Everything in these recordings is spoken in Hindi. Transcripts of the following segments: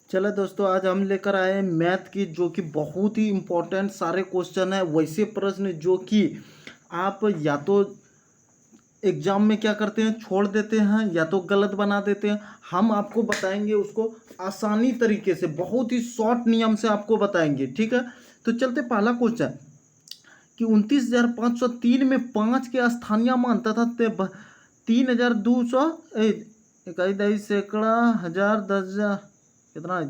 चलो दोस्तों, आज हम लेकर आए हैं मैथ की, जो कि बहुत ही इम्पोर्टेंट सारे क्वेश्चन है। वैसे प्रश्न जो कि आप या तो एग्जाम में क्या करते हैं, छोड़ देते हैं, या तो गलत बना देते हैं। हम आपको बताएंगे उसको आसानी तरीके से, बहुत ही शॉर्ट नियम से आपको बताएंगे। ठीक है, तो चलते पहला क्वेश्चन कि 29,503 में 5 के स्थानीय मान तथा 3,200 इकाई दही सैकड़ा हजार 10,000 कितना है,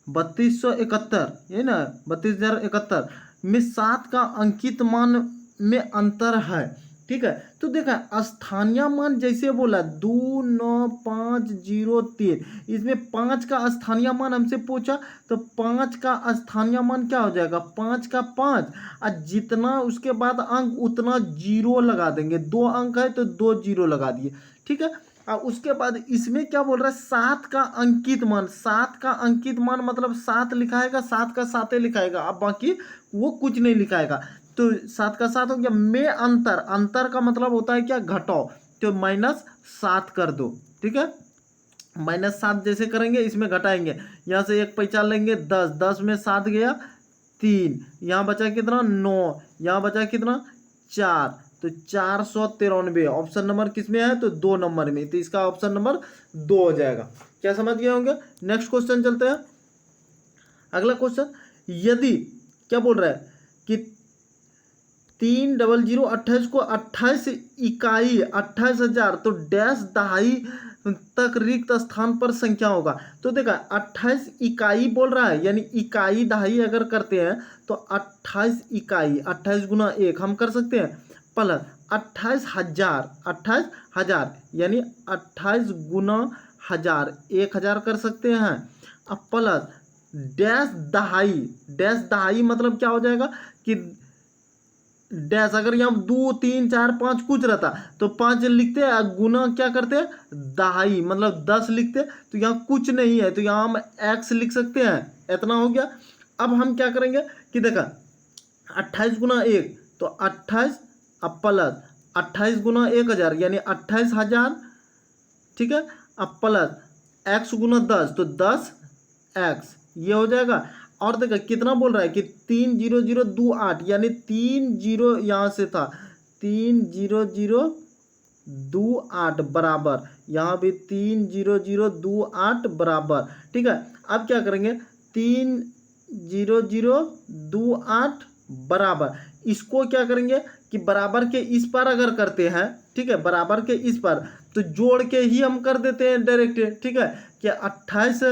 3271, ये ना 32,071 में 7 का अंकित मान में अंतर है। ठीक है, तो देखा स्थानीय मान जैसे बोला 29503, इसमें 5 का स्थानीय मान हमसे पूछा, तो 5 का स्थानीय मान क्या हो जाएगा, 5 का 5, और जितना उसके बाद अंक उतना जीरो लगा देंगे। 2 अंक है तो 2 जीरो लगा दिए। ठीक है, और उसके बाद इसमें क्या बोल रहा है, 7 का अंकित मान। 7 का अंकित मान मतलब 7 लिखाएगा, 7 का 7 लिखाएगा, अब बाकी वो कुछ नहीं लिखाएगा। तो 7 का 7 हो गया। में अंतर, अंतर का मतलब होता है क्या, घटाओ, तो -7 कर दो। ठीक है, -7 जैसे करेंगे इसमें घटाएंगे, यहाँ से एक पैसा लेंगे 10, 10 में 7 गया 3, यहाँ बचा कितना 9, यहाँ बचा कितना 4, तो 493। ऑप्शन नंबर किस में है, तो 2 नंबर में, तो इसका ऑप्शन नंबर 2 हो जाएगा। क्या समझ गए होंगे। नेक्स्ट क्वेश्चन चलते हैं। अगला क्वेश्चन, यदि क्या बोल रहा है कि 3,028 को 28 इकाई 28,000 तो डैश दहाई तक रिक्त स्थान पर संख्या होगा। तो देखा 28 इकाई बोल रहा है, यानी इकाई दहाई अगर करते हैं तो 28 इकाई, 28 गुना 1 हम कर सकते हैं, प्लस 28,000, 28,000 यानी 28 गुना 1000, 1000 कर सकते हैं। अब प्लस डैश दहाई, डैश दहाई मतलब क्या हो जाएगा कि डैश, अगर यहाँ 2 3 4 5 कुछ रहता तो 5 लिखते, गुना क्या करते हैं, दहाई मतलब 10 लिखते, तो यहाँ कुछ नहीं है तो यहाँ हम x लिख सकते हैं। इतना हो गया। अब हम क्या करेंगे कि देखा 28 गुना 1 तो 28, अब प्लस 28 गुना 1000 यानी 28,000। ठीक है, अब प्लस x गुना 10 तो 10x, ये हो जाएगा। और देखा कितना बोल रहा है कि 3,0,028 यानी 3 जीरो यहाँ से था, 3,0,028 बराबर, यहाँ भी 3,0,028 बराबर। ठीक है, अब क्या करेंगे, 3,0,028 बराबर, इसको क्या करेंगे कि बराबर के इस पार अगर करते हैं, ठीक है, बराबर के इस पार तो जोड़ के ही हम कर देते हैं डायरेक्ट। ठीक है, कि 28,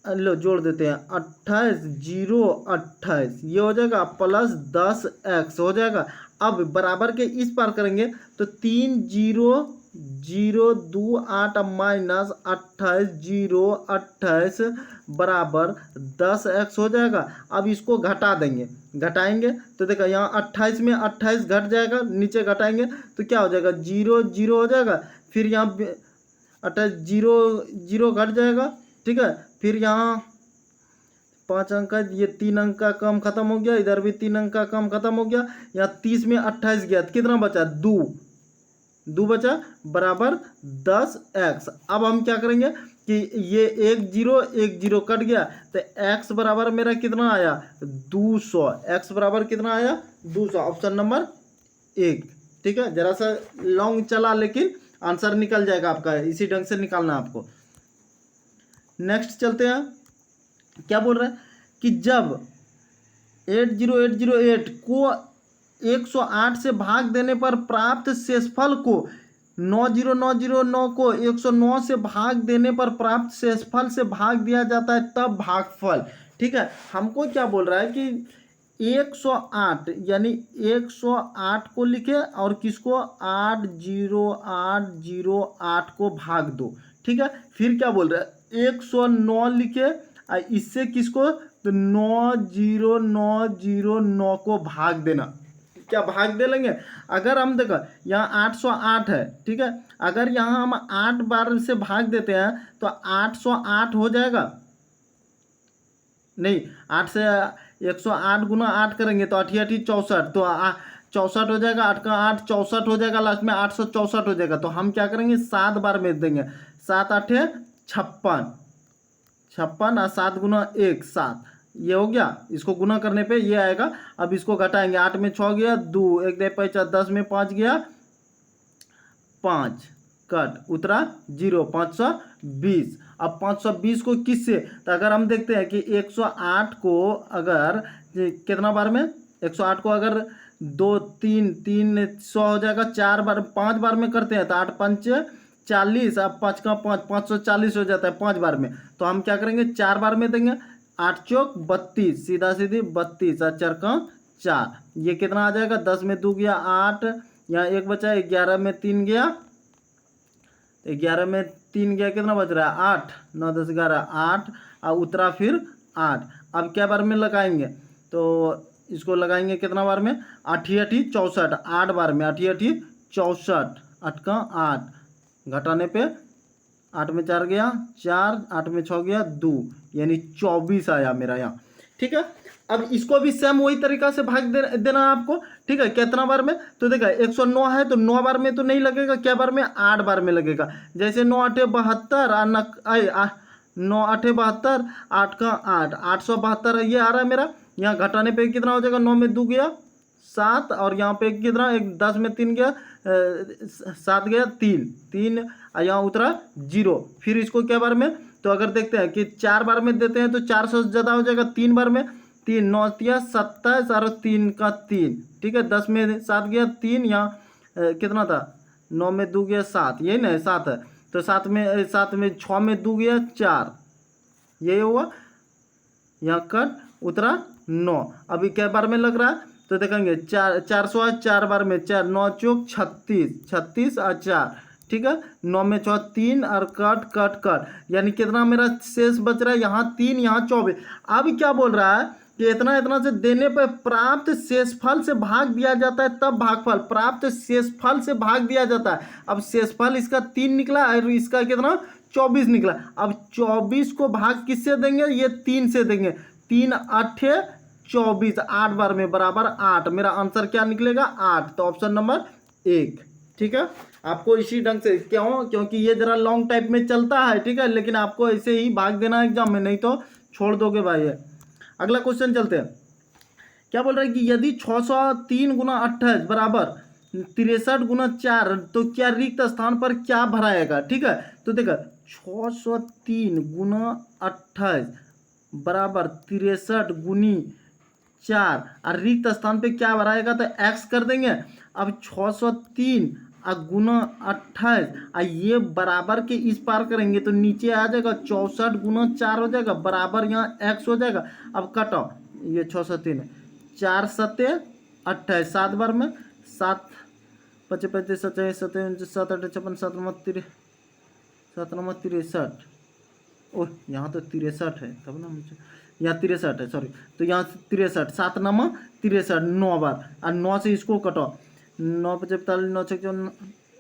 लो जोड़ देते हैं, 28 0 28, ये हो जाएगा, प्लस 10x हो जाएगा। अब बराबर के इस पार करेंगे तो 3,0,028 माइनस 28,028 बराबर 10x हो जाएगा। अब इसको घटा देंगे, घटाएंगे तो देखा यहाँ 28 में 28 घट जाएगा, नीचे घटाएंगे तो क्या हो जाएगा, 0 0 हो जाएगा। फिर यहाँ 28 0 0 घट जाएगा। ठीक है, फिर यहाँ 5 अंक का, ये 3 अंक का कम खत्म हो गया, इधर भी 3 अंक का कम खत्म हो गया। यहाँ 30 में 28 गया, कितना बचा, 2 2 बचा बराबर 10x। अब हम क्या करेंगे कि ये 1 0 1 0 कट गया, तो x बराबर मेरा कितना आया, 200। x बराबर कितना आया, 200, ऑप्शन नंबर 1। ठीक है, जरा सा लॉन्ग चला लेकिन आंसर निकल जाएगा आपका, इसी ढंग से निकालना आपको। नेक्स्ट चलते हैं। क्या बोल रहा है कि जब 80808 को 108 से भाग देने पर प्राप्त शेषफल को 90909 को 109 से भाग देने पर प्राप्त शेषफल से भाग दिया जाता है, तब भागफल। ठीक है, हमको क्या बोल रहा है कि 108 यानी 108 को लिखे और किसको 80808 को भाग दो। ठीक है, फिर क्या बोल रहा है 109 लिखे, इससे किसको, तो 90909 को भाग देना। क्या भाग दे लेंगे, अगर हम देखो यहाँ 808 है। ठीक है, अगर यहाँ हम 8 बार से भाग देते हैं तो 808 हो जाएगा, नहीं 8 से 108 गुना 8 करेंगे तो 8 8 64, तो 64 हो जाएगा, 8 का 8 64 हो जाएगा, लास्ट में 864 हो जाएगा। तो हम क्या करेंगे 7 बार में देंगे, 7 8 56, 56 और 7 गुना 1 7, ये हो गया। इसको गुना करने पे ये आएगा। अब इसको घटाएंगे, 8 में 6 गया 2, 1 दे 5 10 में 5 गया 5, कट उतरा 0, 520। अब 520 को किससे, तो अगर हम देखते हैं कि 108 को अगर कितना बार में, 108 को अगर 2 3 300 हो जाएगा, 4 बार 5 बार में करते हैं तो 8 5 40, अब 5 का 5 540 हो जाता है 5 बार में। तो हम क्या करेंगे, 4 बार में देंगे, 8 चौक 32, सीधा सीधी 32 और 4 का 4, ये कितना आ जाएगा, 10 में 2 गया 8, यहाँ 1 बचा, 11 में 3 गया, 11 में 3 गया, कितना बच रहा है 8, 9 10 11 8, और उतरा फिर 8। अब क्या बार में लगाएंगे, तो इसको लगाएंगे कितना बार में, 8 64, 8 बार में 8 64, 8 का 8, घटाने पे 8 में 4 गया 4, 8 में 6 गया 2, यानी 24 आया मेरा यहाँ। ठीक है, अब इसको भी सेम वही तरीका से भाग देना है आपको। ठीक है, कितना बार में, तो देखा 109 है तो 9 बार में तो नहीं लगेगा, क्या बार में, 8 बार में लगेगा। जैसे 9 8 72 और 9 8 72, 8 का 8, 872 ये आ रहा है मेरा। यहाँ घटाने पे कितना हो जाएगा, 9 में 2 गया 7, और यहाँ पे कितना, 10 में 3 गया 7 गया 3 और यहाँ उतरा 0। फिर इसको क्या बार में, तो अगर देखते हैं कि 4 बार में देते हैं तो 400 से ज़्यादा हो जाएगा, 3 बार में 3 9 27 और 3 का 3। ठीक है, 10 में 7 गया 3, यहाँ कितना था, 9 में 2 गया 7, यही ना 7 है, तो 7 में 6 में 2 गया 4, ये हुआ, यहाँ कट उतरा 9। अभी क्या बार में लग रहा है, तो देखेंगे 400 4 बार में 4, 9 चौक 36 36 और 4। ठीक है, 9 में 6 3 और कट कट कट, यानी कितना मेरा शेष बच रहा है, यहाँ 3 यहाँ 24। अब क्या बोल रहा है कि इतना इतना से देने पर प्राप्त शेषफल से भाग दिया जाता है, तब भागफल प्राप्त शेषफल से भाग दिया जाता है। अब शेषफल इसका 3 निकला और इसका कितना 24 निकला। अब 24 को भाग किससे देंगे, ये 3 से देंगे, 3 8 24, 8 बार में बराबर 8, मेरा आंसर क्या निकलेगा 8, तो ऑप्शन नंबर 1। ठीक है, आपको इसी ढंग से, क्यों, क्योंकि ये जरा लॉन्ग टाइप में चलता है। ठीक है, लेकिन आपको ऐसे ही भाग देना है एग्जाम में, नहीं तो छोड़ दोगे भाई। है अगला क्वेश्चन चलते हैं। क्या बोल रहा है कि यदि 603 गुना 28 बराबर 63 गुना 4, तो क्या रिक्त स्थान पर क्या भराएगा। ठीक है, तो देखा 603 गुना 28 बराबर 63 गुनी 4 और रिक्त स्थान पे क्या भराएगा, तो x कर देंगे। अब 603 गुना 28 और ये बराबर के इस पार करेंगे तो नीचे आ जाएगा 64 गुना 4 हो जाएगा, बराबर यहाँ x हो जाएगा। अब कटो, ये 603 4 7 28, 7 बार में 7 5 35 27 27 7 8 56 7 9 63, ओह यहाँ तो 63 है, तब ना मुझे यहाँ 63 है, सॉरी, तो यहाँ 63, 7 9 63, 9 बार, और 9 से इसको कटो, 9 5 45 9 6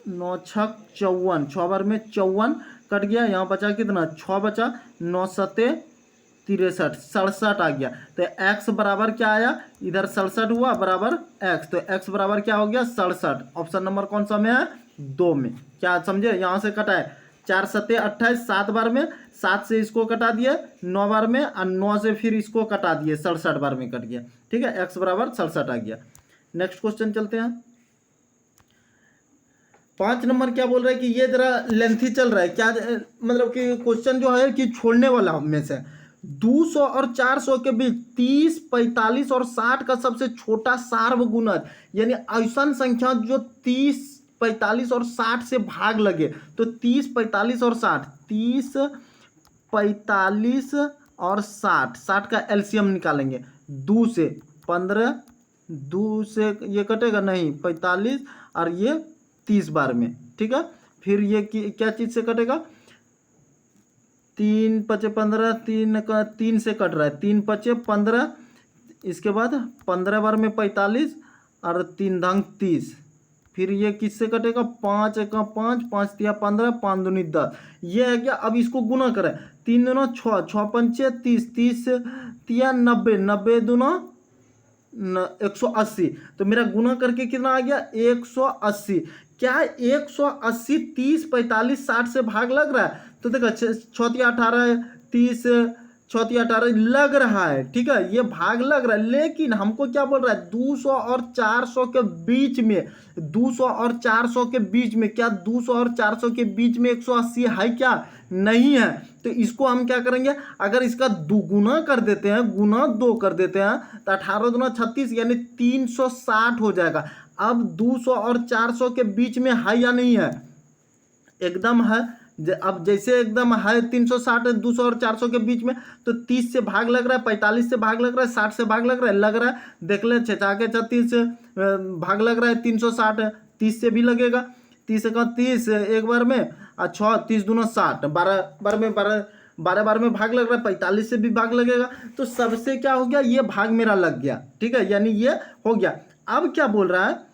9 6 54, 6 बार में 54 कट गया, यहाँ बचा कितना 6 बचा, 9 7 63 67 आ गया। तो x बराबर क्या आया, इधर 67 हुआ बराबर x, तो x बराबर क्या हो गया 67। ऑप्शन नंबर कौन सा में है, 2 में। क्या समझे, यहाँ से कटा है 4 7 28, 7 बार में 7 से इसको कटा दिए 9 बार में, और 9 से फिर इसको कटा दिए 67 बार में कट गया। ठीक है, x बराबर 67 आ गया। नेक्स्ट क्वेश्चन चलते हैं। 5 नंबर क्या बोल रहा है कि ये जरा लेंथी चल रहा है, क्या मतलब कि क्वेश्चन जो है कि छोड़ने वाला में से 200 और 400 के बीच 30 45 और 60 का सबसे छोटा सार्वगुणज, यानी ऐसा संख्या जो 30 45 और 60 से भाग लगे, तो 30 45 और 60, 30 45 और 60, 60 का एलसीएम निकालेंगे, 2 से 15, 2 से ये कटेगा नहीं 45 और ये 30 बार में। ठीक है, फिर ये क्या चीज़ से कटेगा, 3 5 15, 3 से कट रहा है, 3 5 15, इसके बाद 15 बार में 45 और 3 धांग 30, फिर ये किससे कटेगा 5 का 5, 5 तिया 15, 5 दूनी 10, ये है क्या। अब इसको गुना करें, 3 दूना 6, 6 पंचे 30, 30 तिया 90, 90 दूना 180, तो मेरा गुना करके कितना आ गया 180। क्या 180 30 45 60 से भाग लग रहा है, तो देखो 6 18 30 34 18 लग रहा है, ठीक है, ये भाग लग रहा है, लेकिन हमको क्या बोल रहा है 200 और 400 के बीच में, 200 और 400 के बीच में, क्या 200 और 400 के बीच में 180 है क्या? नहीं है। तो इसको हम क्या करेंगे, अगर इसका दुगुना कर देते हैं, गुना 2 कर देते हैं, तो 18 दूना 36 यानी 360 हो जाएगा। अब 200 और 400 के बीच में है या नहीं है? एकदम है। अब जैसे एकदम है 360 200 और 400 के बीच में, तो 30 से भाग लग रहा है, 45 से भाग लग रहा है, 60 से भाग लग रहा है, देख ले 6 के 36 से भाग लग रहा है 360, 30 से भी लगेगा, 30 का 30 एक बार में, और 6 30 दूना 60, 12 बार में 12 बार में भाग लग रहा है, 45 से भी भाग लगेगा। तो सबसे क्या हो गया, ये भाग मेरा लग गया, ठीक है, यानी ये हो गया। अब क्या बोल रहा है,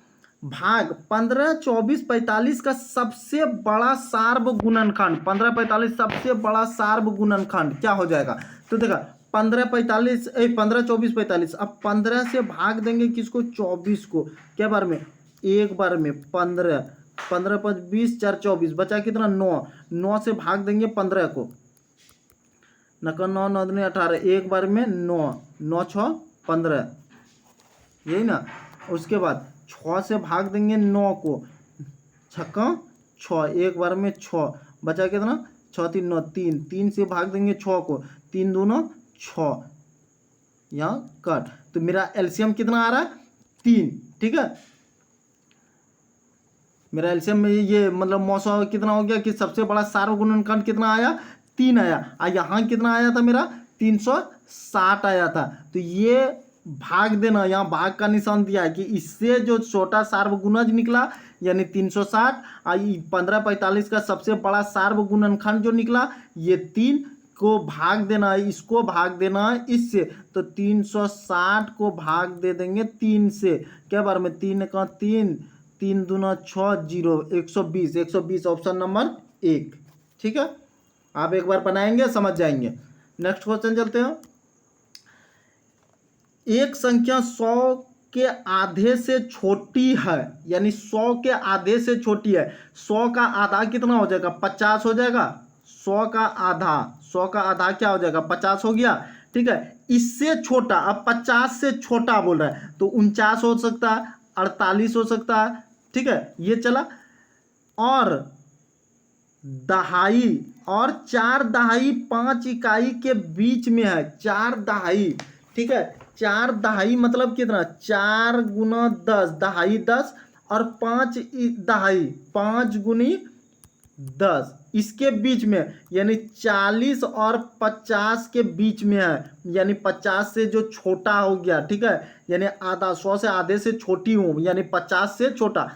भाग 15 24 45 का सबसे बड़ा सार्व गुणनखंड, 15 45 सबसे बड़ा सार्व गुणनखंड क्या हो जाएगा? तो देखा 15 45 15 24 45, अब 15 से भाग देंगे किसको? 24 को, क्या बार में? एक बार में 15 15 5 20 4 24, बचा कितना? 9 से भाग देंगे 15 को, नका 9 9 दूनी 18, एक बार में 9 6 15, यही ना। उसके बाद 6 से भाग देंगे 9 को, 6 6, एक बार में 6, बचा कितना? 6 3 9 3, 3 से भाग देंगे 6 को, 3 दूना 6, यहाँ कट। तो मेरा एलसीएम कितना आ रहा है? 3, ठीक है। मेरा एलसीएम में ये मतलब मौसम कितना हो गया कि सबसे बड़ा सार्व गुणनखंड कितना आया? 3 आया। यहाँ कितना आया था मेरा? 360 आया था। तो ये भाग देना, यहाँ भाग का निशान दिया है कि इससे जो छोटा सार्वगुणज निकला यानी 360, 15 45 का सबसे बड़ा सार्वगुणनखंड जो निकला ये 3 को भाग देना है, इसको भाग देना है इससे, तो 360 को भाग दे देंगे 3 से, क्या बार में? 3 का 3, 3 दूना 6 0, 120, 120 ऑप्शन नंबर 1, ठीक है। आप एक बार बनाएंगे समझ जाएंगे। नेक्स्ट क्वेश्चन चलते हैं। एक संख्या 100 के आधे से छोटी है, यानी 100 के आधे से छोटी है, 100 का आधा कितना हो जाएगा? 50 हो जाएगा। 100 का आधा क्या हो जाएगा? 50 हो गया, ठीक है। इससे छोटा, अब 50 से छोटा बोल रहा है, तो 49 हो सकता है, 48 हो सकता है, ठीक है, ये चला। और दहाई और 4 दहाई 5 इकाई के बीच में है, 4 दहाई, ठीक है। 4 दहाई मतलब कितना? 4 गुना 10, दहाई 10, और 5 दहाई 5 गुनी 10, इसके बीच में, यानी 40 और 50 के बीच में है, यानी 50 से जो छोटा हो गया, ठीक है, यानी आधा, 100 से आधे से छोटी हूँ, यानी 50 से छोटा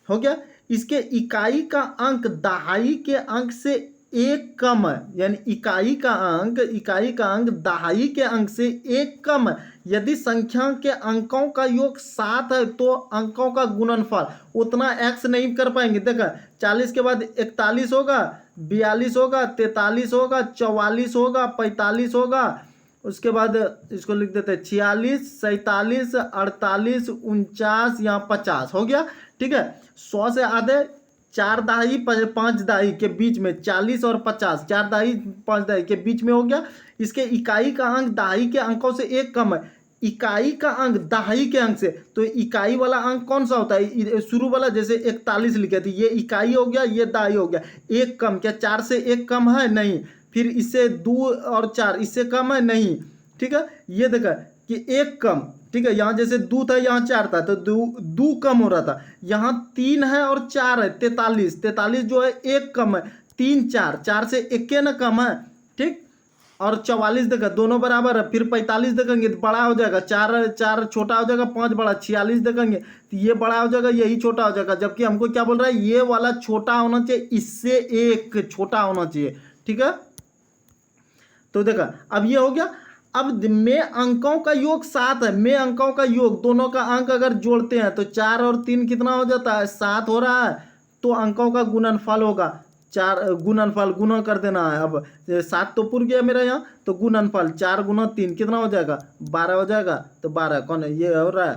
हो गया। इसके इकाई का अंक दहाई के अंक से 1 कम है, यानी इकाई का अंक दहाई के अंक से 1 कम है। यदि संख्या के अंकों का योग 7 है तो अंकों का गुणनफल उतना x नहीं कर पाएंगे। देखा 40 के बाद 41 होगा, 42 होगा, 43 होगा, 44 होगा, 45 होगा, उसके बाद इसको लिख देते हैं 46, 47, 48, 49, यहाँ 50 हो गया, ठीक है। 100 से आधे 4 दहाई 5 दहाई के बीच में, 40 और 50, 4 दहाई 5 दहाई के बीच में हो गया। इसके इकाई का अंक दहाई के अंकों से 1 कम है। इकाई का अंक दहाई के अंक से, तो इकाई वाला अंक कौन सा होता है? शुरू वाला, जैसे 41 लिखे थे, ये इकाई हो गया, ये दहाई हो गया। 1 कम, क्या 4 से 1 कम है? नहीं। फिर इससे 2 और 4 इससे कम है? नहीं, ठीक है। ये देखा कि 1 कम, ठीक है, यहाँ जैसे 2 था यहाँ 4 था, तो 2 कम हो रहा था। यहाँ 3 है और 4 है, 43 जो है 1 कम है, 3 4 से 1 ना कम है, ठीक। और 44 देखा दोनों बराबर है। फिर 45 देखेंगे तो बड़ा हो जाएगा, 4 छोटा हो जाएगा, 5 बड़ा। 46 देखेंगे तो ये बड़ा हो जाएगा, यही छोटा हो जाएगा। जबकि हमको क्या बोल रहा है, ये वाला छोटा होना चाहिए, इससे 1 छोटा होना चाहिए, ठीक है। तो देखा अब ये हो गया। अब में अंकों का योग 7 है, में अंकों का योग, दोनों का अंक अगर जोड़ते हैं तो 4 और 3 कितना हो जाता है? 7 हो रहा है। तो अंकों का गुणनफल होगा 4, गुणनफल गुना कर देना है। अब 7 तो पुर गया मेरा यहाँ, तो गुणनफल 4 गुना 3 कितना हो जाएगा? 12 हो जाएगा। तो 12 कौन है? ये हो रहा है,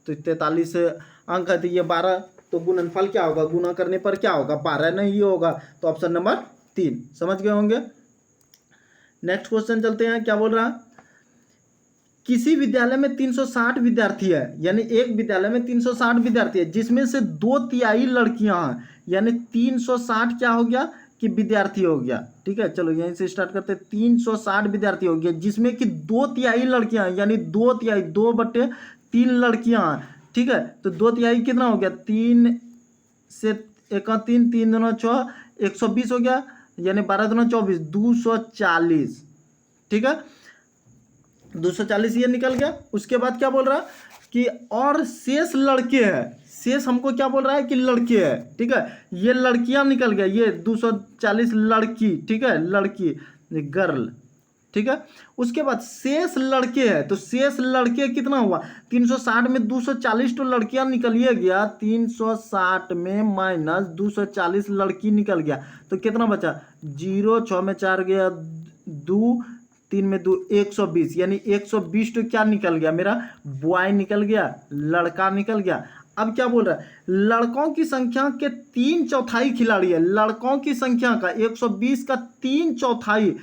तो 43 अंक है, तो ये 12, तो गुणनफल क्या होगा? गुना करने पर क्या होगा? 12 नहीं होगा। तो ऑप्शन नंबर 3 समझ गए होंगे। नेक्स्ट क्वेश्चन चलते हैं, क्या बोल रहा है, किसी विद्यालय में 360 विद्यार्थी है, यानी एक विद्यालय में 360 विद्यार्थी है, जिसमें से 2/3 लड़कियां हैं, यानी 360 क्या हो गया कि विद्यार्थी हो गया। ठीक है, चलो यहीं से स्टार्ट करते हैं। 360 विद्यार्थी हो गया, जिसमें कि 2/3 लड़कियां हैं, यानी 2/3 2/3 लड़कियां हैं। ठीक है, तो 2/3 कितना हो गया, 3 से 1 3 3 दूना 6 120 हो गया, यानी 12 दूना 24 240। ठीक है, 240 ये निकल गया। उसके बाद क्या बोल रहा है कि और शेष लड़के हैं, शेष हमको क्या बोल रहा है कि लड़के हैं। ठीक है, ये लड़कियां निकल गया, ये 240 लड़की, ठीक है, लड़की गर्ल। ठीक है, उसके बाद शेष लड़के हैं, तो शेष लड़के कितना हुआ, 360 में 240 तो लड़कियां निकलिए गया, 360 में माइनस 240 लड़की निकल गया, तो कितना बचा, 0 6 में 4 गया 2 3 में 2 120, यानी 120 तो क्या निकल गया, मेरा बॉय निकल गया, लड़का निकल गया। अब क्या बोल रहा है, लड़कों की संख्या के 3/4 खिलाड़ी है, लड़कों की संख्या का 120 का 3/4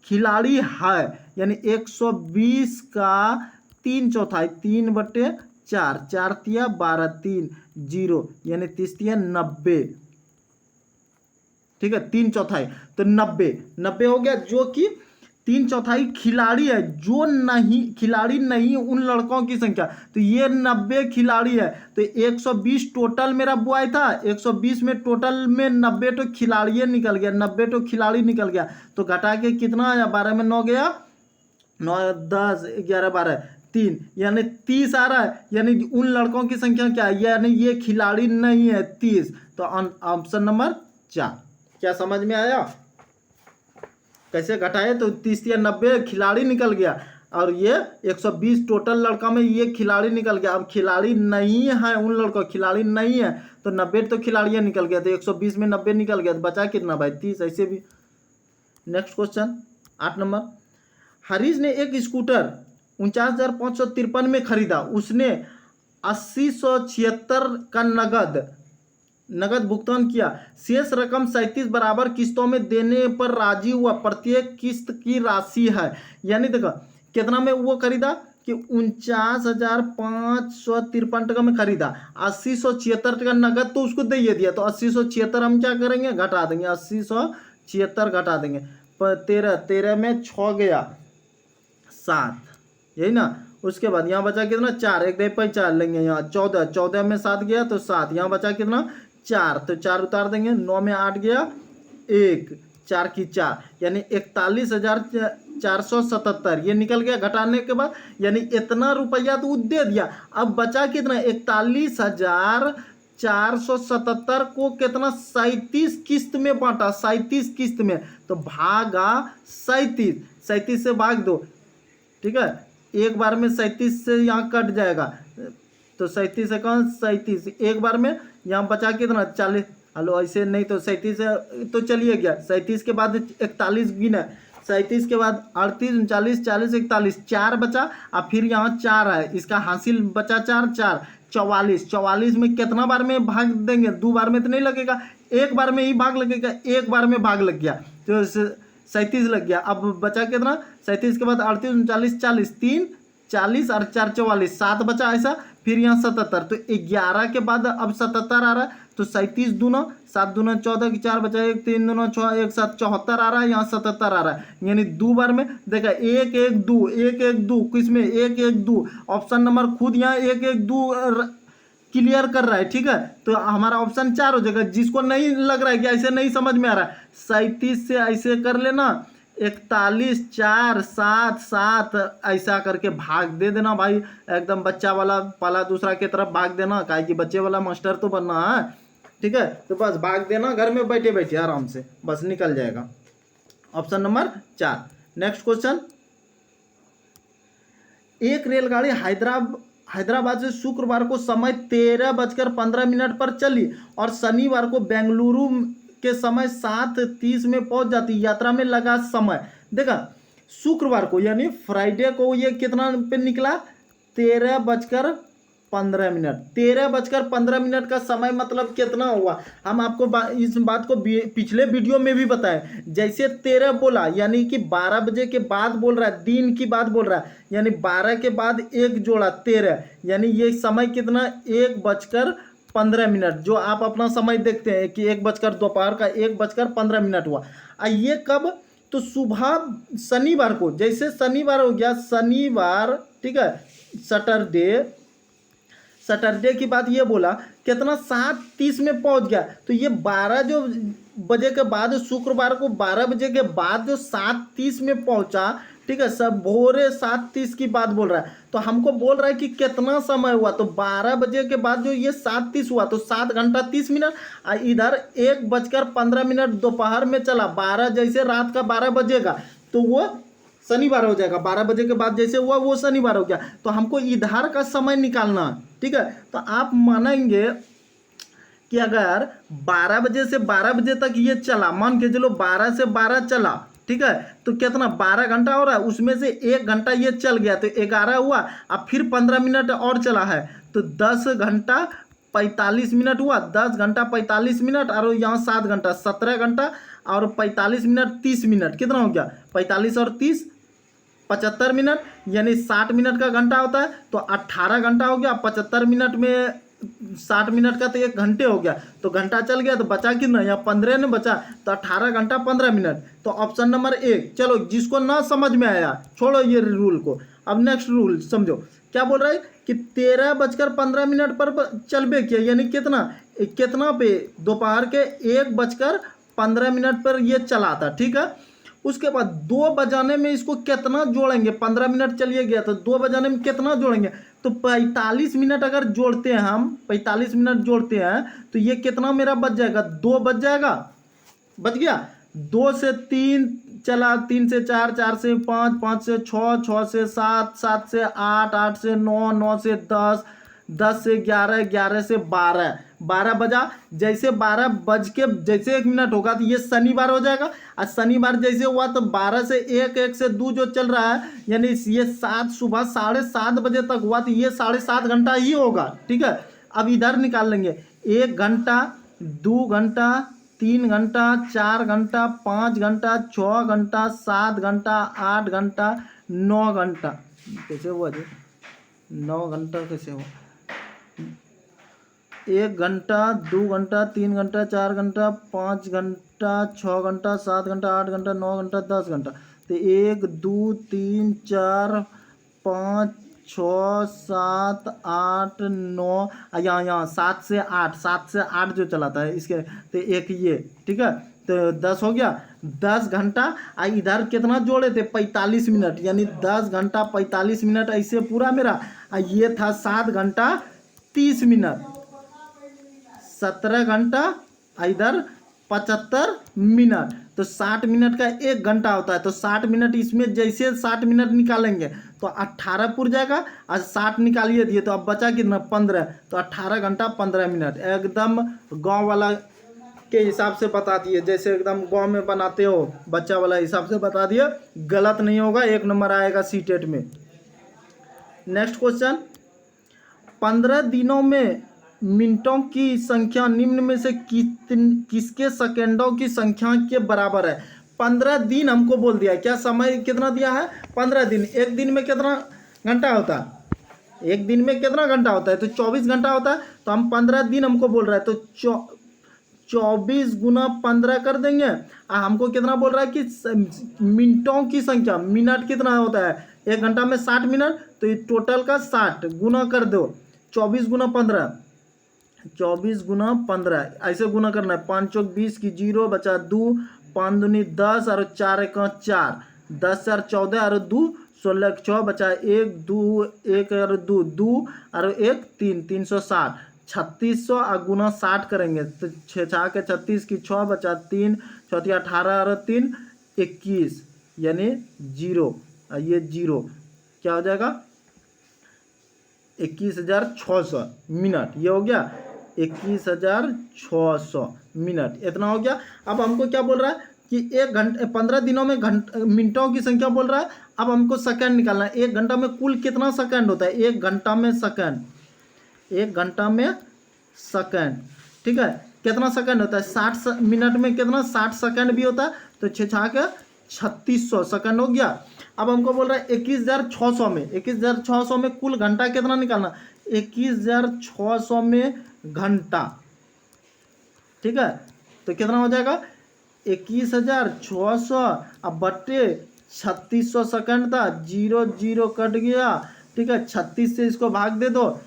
खिलाड़ी है, यानी 120 का 3/4, 3/4 4 तिया 12 3 0, यानी 30 तिया 90। ठीक है, 3/4 तो 90 हो गया, जो कि 3/4 खिलाड़ी है, जो नहीं खिलाड़ी नहीं उन लड़कों की संख्या, तो ये 90 खिलाड़ी है, तो 120 टोटल मेरा बॉय था, 120 में टोटल में 90 तो खिलाड़ी निकल गया, 90 तो खिलाड़ी निकल गया, तो घटा के कितना आया, 12 में 9 गया, 9 10 11 12 3, यानी 30 आ रहा है, यानी उन लड़कों की संख्या क्या है, यानी ये खिलाड़ी नहीं है 30, तो ऑप्शन नंबर 4। क्या समझ में आया, कैसे घटाए, तो 30 या 90 खिलाड़ी निकल गया, और ये 120 टोटल लड़का में ये खिलाड़ी निकल गया। अब खिलाड़ी नहीं है उन लड़कों, खिलाड़ी नहीं है, तो 90 तो खिलाड़ियाँ निकल गया, तो 120 में 90 निकल गया, तो बचा कितना भाई, 30, ऐसे भी। नेक्स्ट क्वेश्चन 8 नंबर, हरीश ने एक स्कूटर 49,553 में खरीदा, उसने 80,176 का नगद भुगतान किया, शेष रकम 37 बराबर किस्तों में देने पर राजी हुआ, प्रत्येक किस्त की राशि है, यानी देखो कितना में वो खरीदा कि 49,553 टका में खरीदा, 80,176 टका नगद तो उसको दे दिया, तो 80,176 हम क्या करेंगे, घटा देंगे, 80,176 घटा देंगे, 13 में 6 गया 7, यही ना। उसके बाद यहाँ बचा कितना, 4 एक 4 लेंगे, यहाँ 14 में 7 गया तो 7, यहाँ बचा कितना 4, तो 4 उतार देंगे, 9 में 8 गया 1 4 की 4, यानी 41,477 ये निकल गया घटाने के बाद, यानी इतना रुपया तो दे दिया। अब बचा कितना, 41,477 को कितना 37 किस्त में बांटा, 37 किस्त में, तो भागा 37 से भाग दो। ठीक है, एक बार में 37 से यहाँ कट जाएगा, तो 37 से कौन 37 एक बार में, यहाँ बचा कितना 40, हेलो ऐसे नहीं, तो 37 से तो चलिए गया, 37 के बाद 41 गिना, 37 के बाद 38 39 40 41 4 बचा, और फिर यहाँ 4 है, इसका हासिल बचा 4 4 44 में कितना बार में भाग देंगे, 2 बार में तो नहीं लगेगा, एक बार में ही भाग लगेगा, एक बार में भाग लग गया, तो 37 लग गया। अब बचा कितना, 37 के बाद 38 39 40 3 40 और 4 44 7 बचा, ऐसा फिर यहाँ 77, तो 11 के बाद अब 77 आ रहा है, तो 37 दूना 7 दूना 14 की 4 बचा, 1 3 दूना 6 1 7 74 आ रहा है, यहाँ 77 आ रहा है, यानी 2 बार में देखा 1 1 2 1 1 2 किसमें 1 1 2, ऑप्शन नंबर खुद यहाँ 1 1 2 क्लियर कर रहा है। ठीक है, तो हमारा ऑप्शन 4 हो जाएगा। जिसको नहीं लग रहा है कि ऐसे नहीं समझ में आ रहा है, 37 से ऐसे कर लेना, 41 4 7 7 ऐसा करके भाग दे देना भाई, एकदम बच्चा वाला पहला दूसरा की तरफ भाग देना, काहे कि बच्चे वाला मास्टर तो बनना है। ठीक है, तो बस भाग देना घर में बैठे बैठे आराम से, बस निकल जाएगा। Option number 4। नेक्स्ट क्वेश्चन, एक रेलगाड़ी हैदराबाद से शुक्रवार को समय 13:15 पर चली और शनिवार को बेंगलुरु के समय 7:30 में पहुंच जाती। यात्रा में लगा समय, देखा शुक्रवार को यानी फ्राइडे को ये कितना पे निकला, 13:15 13 13:15 का समय मतलब कितना हुआ, हम आपको इस बात को पिछले वीडियो में भी बताएं। जैसे 13 बोला यानी कि 12 बजे के बाद बोल रहा है, दिन की बात बोल रहा है, यानी 12 के बाद एक जोड़ा 13, यानी ये समय कितना 1:15। जो आप अपना समय देखते हैं कि दोपहर का 1:15 हुआ। ये कब, तो सुबह शनिवार को, जैसे शनिवार हो गया, शनिवार ठीक है, सैटरडे की बात ये बोला कितना 7:30 में पहुंच गया, तो ये 12 जो बजे के बाद, शुक्रवार को 12 बजे के बाद जो 7:30 में पहुंचा, ठीक है, सब भोरे 7:30 की बात बोल रहा है। तो हमको बोल रहा है कि कितना समय हुआ, तो 12 बजे के बाद जो ये 7:30 हुआ तो 7 घंटा 30 मिनट। इधर 1:15 दोपहर में चला, 12 जैसे रात का 12 बजेगा तो वो शनिवार हो जाएगा, 12 बजे के बाद जैसे हुआ वो शनिवार हो गया। तो हमको इधर का समय निकालना, ठीक है। तो आप मानेंगे कि अगर 12 बजे से 12 बजे तक ये चला, मान के चलो 12 से 12 चला, ठीक है, तो कितना 12 घंटा हो रहा है, उसमें से 1 घंटा ये चल गया तो 11 हुआ, अब फिर 15 मिनट और चला है तो 10 घंटा 45 मिनट हुआ, 10 घंटा 45 मिनट, और यहाँ 7 घंटा 17 घंटा और 45 मिनट 30 मिनट, कितना हो गया 45 और 30 75 मिनट, यानी 60 मिनट का घंटा होता है तो 18 घंटा हो गया। 75 मिनट में 60 मिनट का तो 1 घंटे हो गया, तो घंटा चल गया तो बचा कितना, यहाँ 15 ने बचा, तो 18 घंटा 15 मिनट। तो ऑप्शन नंबर 1। चलो जिसको ना समझ में आया छोड़ो ये रूल को, अब नेक्स्ट रूल समझो। क्या बोल रहा है कि 13:15 पर चलबे किया, यानी कितना पे, दोपहर के 1:15 पर ये चला था, ठीक है। उसके बाद 2 बजाने में इसको कितना जोड़ेंगे, 15 मिनट चलिए गया तो 2 बजाने में कितना जोड़ेंगे, तो 45 मिनट अगर जोड़ते हैं हम, 45 मिनट जोड़ते हैं तो ये कितना मेरा बच जाएगा, 2 बच जाएगा, बच गया। 2 से 3 चला, 3 से 4, 4 से 5, 5 से 6, 6 से 7, 7 से 8, 8 से 9, 9 से 10, 10 से 11, 11 से 12, 12 बजा, जैसे 12 बज के जैसे 1 मिनट होगा तो ये शनिवार हो जाएगा। और शनिवार जैसे हुआ तो 12 से 1, 1 से 2 जो चल रहा है, यानी ये 7 सुबह 7:30 बजे तक हुआ तो ये 7.5 घंटा ही होगा, ठीक है। अब इधर निकाल लेंगे, 1 घंटा 2 घंटा 3 घंटा 4 घंटा 5 घंटा 6 घंटा 7 घंटा 8 घंटा 9 घंटा, कैसे हुआ जी 9 घंटा कैसे हुआ, 1 घंटा 2 घंटा 3 घंटा 4 घंटा 5 घंटा 6 घंटा 7 घंटा 8 घंटा 9 घंटा 10 घंटा, तो 1 2 3 4 5 6 7 8 9, यहाँ 7 से 8 जो चलाता है इसके, तो एक ये, ठीक है, तो 10 हो गया, 10 घंटा। इधर कितना जोड़े थे 45 मिनट, यानी 10 घंटा 45 मिनट ऐसे पूरा मेरा। ये था 7 घंटा 30 मिनट, 17 घंटा, इधर 75 मिनट, तो 60 मिनट का 1 घंटा होता है, तो 60 मिनट इसमें जैसे 60 मिनट निकालेंगे तो 18 पुर जाएगा, और 60 निकालिए दिए तो अब बचा कितना 15, तो 18 घंटा 15 मिनट। एकदम गांव वाला के हिसाब से बता दिए, जैसे एकदम गांव में बनाते हो बच्चा वाला हिसाब से बता दिए, गलत नहीं होगा, 1 नंबर आएगा सीटेट में। नेक्स्ट क्वेश्चन, 15 दिनों में मिनटों की संख्या निम्न में से किसके सेकेंडों की संख्या के बराबर है। 15 दिन हमको बोल दिया है, क्या समय कितना दिया है 15 दिन। एक दिन में कितना घंटा होता है, एक दिन में कितना घंटा होता है, तो 24 घंटा होता है। तो हम 15 दिन हमको बोल रहा है, तो 24 गुना 15 कर देंगे। हमको कितना बोल रहा है कि मिनटों की संख्या, मिनट कितना होता है 1 घंटा में 60 मिनट, तो ये टोटल का 60 गुना कर दो, 24 गुना 15, 24 गुना 15 ऐसे गुना करना है। 5 चौक 20 की 0 बचा 2, 5 दूनी 10 और 4 एक 4, 10 4 14 और 2 16 6 बचा 1 2 1 और 2 2 और 1 3, 360, 3600 और गुना 60 करेंगे तो 6 6 के 36 की 6 बचा 3 चौथी 18 और 3 21, यानी 0, ये 0 क्या हो जाएगा 21,600 मिनट, ये हो गया 21,600 मिनट, इतना हो गया। अब हमको क्या बोल रहा है कि 1 घंटे 15 दिनों में मिनटों की संख्या बोल रहा है। अब हमको सेकंड निकालना है, 1 घंटा में कुल कितना सेकंड होता है, 1 घंटा में सेकंड, 1 घंटा में सेकंड, ठीक है। कितना सेकंड होता है? 60 मिनट में कितना? 60 सेकंड भी होता है, तो 6 के 3600 सेकंड हो गया। अब हमको बोल रहा है 21,600 में, 21,600 में कुल घंटा कितना निकालना? 21,600 में घंटा, ठीक है। तो कितना हो जाएगा? 21,600 अब बट्टे 3600 सेकंड था, 0 0 कट गया, ठीक है। 36 से इसको भाग दे दो,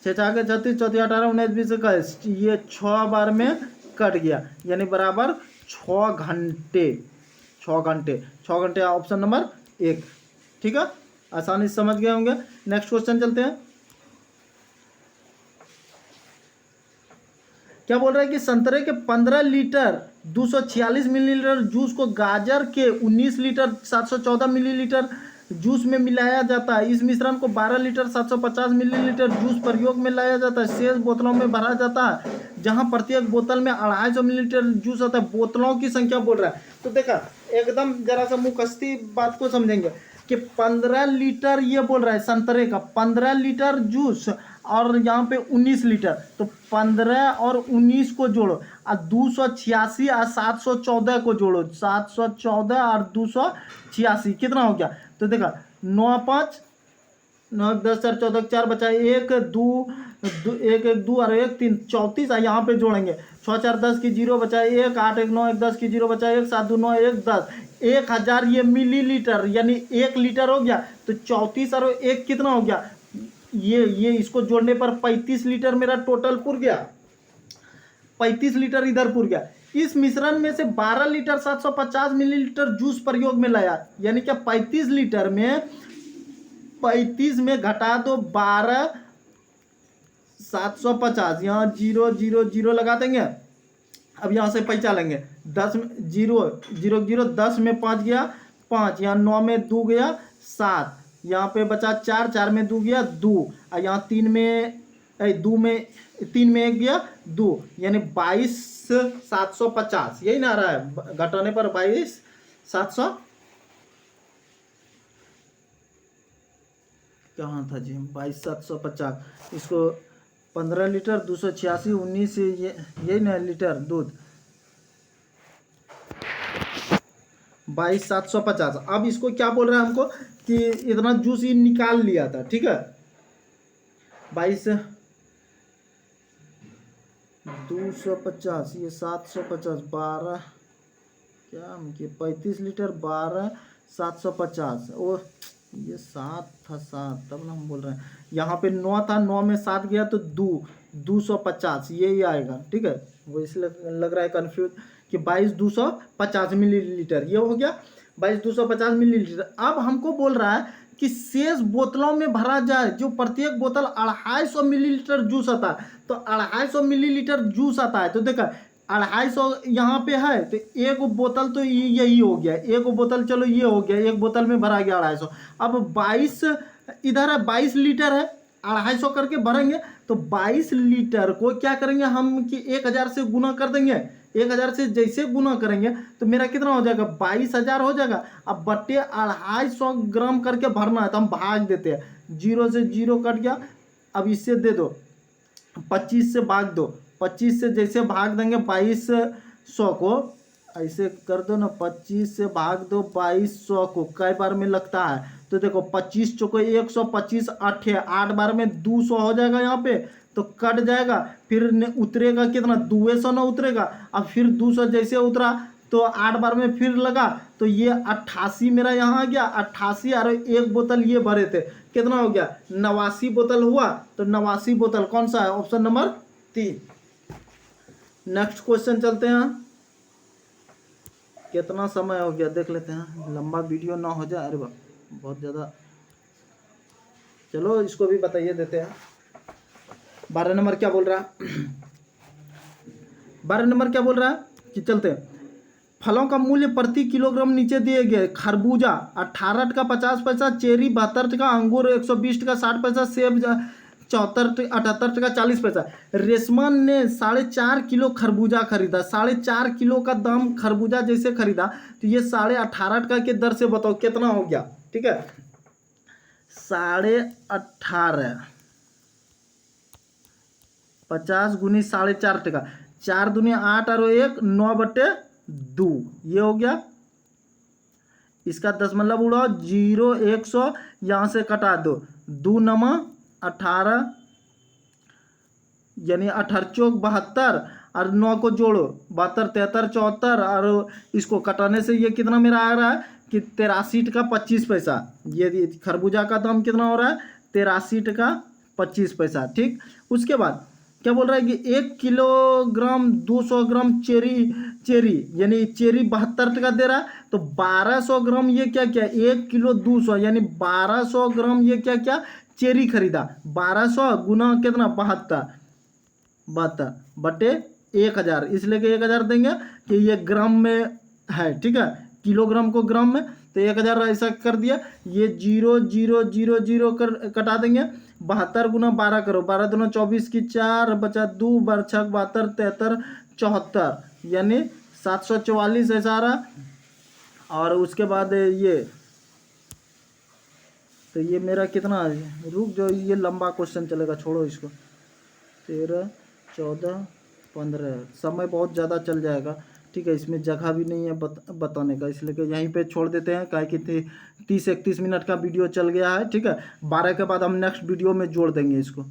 6 के 36, 34 18 19 20 21, ये 6 बार में कट गया, यानी बराबर 6 घंटे। 6 घंटे, 6 घंटे ऑप्शन नंबर 1, ठीक है। आसानी से समझ गए होंगे। नेक्स्ट क्वेश्चन चलते हैं। क्या बोल रहा है कि संतरे के 15 लीटर 246 मिलीलीटर जूस को गाजर के 19 लीटर 714 मिलीलीटर जूस में मिलाया जाता है। इस मिश्रण को 12 लीटर 750 मिलीलीटर जूस प्रयोग में लाया जाता है। शेष बोतलों में भरा जाता है, जहां प्रत्येक बोतल में 250 मिलीलीटर जूस आता है। बोतलों की संख्या बोल रहा है। तो देखा, एकदम जरा सा मुकस्ती बात को समझेंगे कि 15 लीटर ये बोल रहा है संतरे का, 15 लीटर जूस और यहाँ पे 19 लीटर, तो 15 और 19 को जोड़ो और 286 और 714 को जोड़ो, 714 और 286 कितना हो गया? तो देखा 9 5 9 10 4 14 4 बचा 1 2 1 1 2 और 1 3 34, और यहाँ पे जोड़ेंगे 6 4 10 की 0 बचा 1 8 1 9 1 10 की 0 बचा 1 7 2 9 1 10, 1000 ये मिलीलीटर यानी 1 लीटर हो गया। तो 34 और 1 कितना हो गया? ये इसको जोड़ने पर 35 लीटर मेरा टोटल पुर गया, 35 लीटर इधर पुर गया। इस मिश्रण में से 12 लीटर 750 मिलीलीटर जूस प्रयोग में लाया, यानी क्या 35 लीटर में 35 में घटा दो 12 750, यहाँ 0 0 0 लगा देंगे। अब यहाँ से पैसा लेंगे 10 में 0 0 0 10 में 5 गया 5, यहाँ 9 में 2 गया 7, यहाँ पे बचा 4 4 में 2 गया 2, और यहाँ 3 में 2 में 3 में 1 गया 2, यानी 22,750 यही ना आ रहा है घटाने पर 22,700 कहाँ था जी? 22,750। इसको 15 लीटर 286 19 यही ना लीटर दूध, 22,750। अब इसको क्या बोल रहा है हमको कि इतना जूस ये निकाल लिया था, ठीक है। 250 ये 750 12 क्या 35 लीटर 12 750, ओ ये 7 था 7, तब ना हम बोल रहे हैं। यहाँ पे 9 था, 9 में 7 गया तो 250 यही आएगा, ठीक है। वो इसलिए लग रहा है कंफ्यूज कि 22,250 मिलीलीटर ये हो गया, 22,250 मिलीलीटर। अब हमको बोल रहा है कि शेष बोतलों में भरा जाए, जो प्रत्येक बोतल 250 मिलीलीटर जूस आता है, तो 250 मिलीलीटर जूस आता है। तो देखा 250 यहाँ पे है, तो एक बोतल तो यही हो गया, एक बोतल चलो ये हो गया, एक बोतल में भरा गया 250। अब 22 इधर है, 22 लीटर है, 250 करके भरेंगे, तो 22 लीटर को क्या करेंगे हम कि 1000 से गुना कर देंगे। 1000 से जैसे गुना करेंगे तो मेरा कितना हो जाएगा? 22,000 हो जाएगा। अब बट्टे 250 ग्राम करके भरना है, तो हम भाग देते हैं, 0 से 0 कट गया। अब इससे दे दो 25 से भाग दो, 25 से जैसे भाग देंगे 2200 को, ऐसे कर दो ना, 25 से भाग दो 2200 को, कई बार में लगता है? तो देखो 25 चौको 125 8 बार में 200 हो जाएगा, यहाँ पे तो कट जाएगा, फिर उतरेगा कितना? 200 ना उतरेगा। अब फिर 200 जैसे उतरा तो 8 बार में फिर लगा, तो ये 88 मेरा यहाँ आ गया, 88 और एक बोतल ये भरे थे, कितना हो गया? 89 बोतल हुआ। तो 89 बोतल कौन सा है? Option number 3। नेक्स्ट क्वेश्चन चलते हैं। कितना समय हो गया देख लेते हैं, लंबा वीडियो ना हो जाए। अरे बहुत ज़्यादा, चलो इसको भी बताइए देते हैं। 12 नंबर क्या बोल रहा है? 12 नंबर क्या बोल रहा है कि चलते हैं। फलों का मूल्य प्रति किलोग्राम नीचे दिए गए। खरबूजा 18 का 50 पैसा, चेरी 72 का, अंगूर 120 का 60 पैसा, सेब 78 का 40 पैसा। रेशमा ने 4.5 किलो खरबूजा खरीदा, 4.5 किलो का दाम खरबूजा जैसे खरीदा, तो ये 18.5 के दर से बताओ कितना हो गया, ठीक है। 18.5 50 गुनी 4.5 4 दूनी 8 और 1 9/2 ये हो गया। इसका 10 उड़ाओ 0 100 यहाँ से कटा दो 2 नमा 18 यानी 18 चौक 72 और 9 को जोड़ो 72 73 74 और इसको कटाने से ये कितना मेरा आ रहा है कि 83 का 25 पैसा। ये खरबूजा का दाम कितना हो रहा है 83 का 25 पैसा। ठीक, उसके बाद क्या बोल रहा है कि 1 किलोग्राम 200 ग्राम चेरी यानी चेरी 72 टका दे रहा है, तो 1200 ग्राम ये क्या क्या 1 किलो 200 यानी 1200 ग्राम ये क्या क्या चेरी खरीदा। 1200 गुना कितना 72 बटे 1000, इसलिए कि 1000 देंगे कि ये ग्राम में है। ठीक है, किलोग्राम को ग्राम में, तो 1000 ऐसा कर दिया। ये 0 0 0 0 कर कटा देंगे। 72 गुना 12 करो 12 दूना 24 की 4 बचा 2 बार 6 72 73 74 यानी 744 ऐसा आ रहा। और उसके बाद ये तो ये मेरा कितना रुक जो ये लंबा क्वेश्चन चलेगा, छोड़ो इसको। 13 14 15 समय बहुत ज़्यादा चल जाएगा। ठीक है, इसमें जगह भी नहीं है बताने का, इसलिए कि यहीं पे छोड़ देते हैं। काहे कि 30-31 मिनट का वीडियो चल गया है। ठीक है, 12 के बाद हम नेक्स्ट वीडियो में जोड़ देंगे इसको।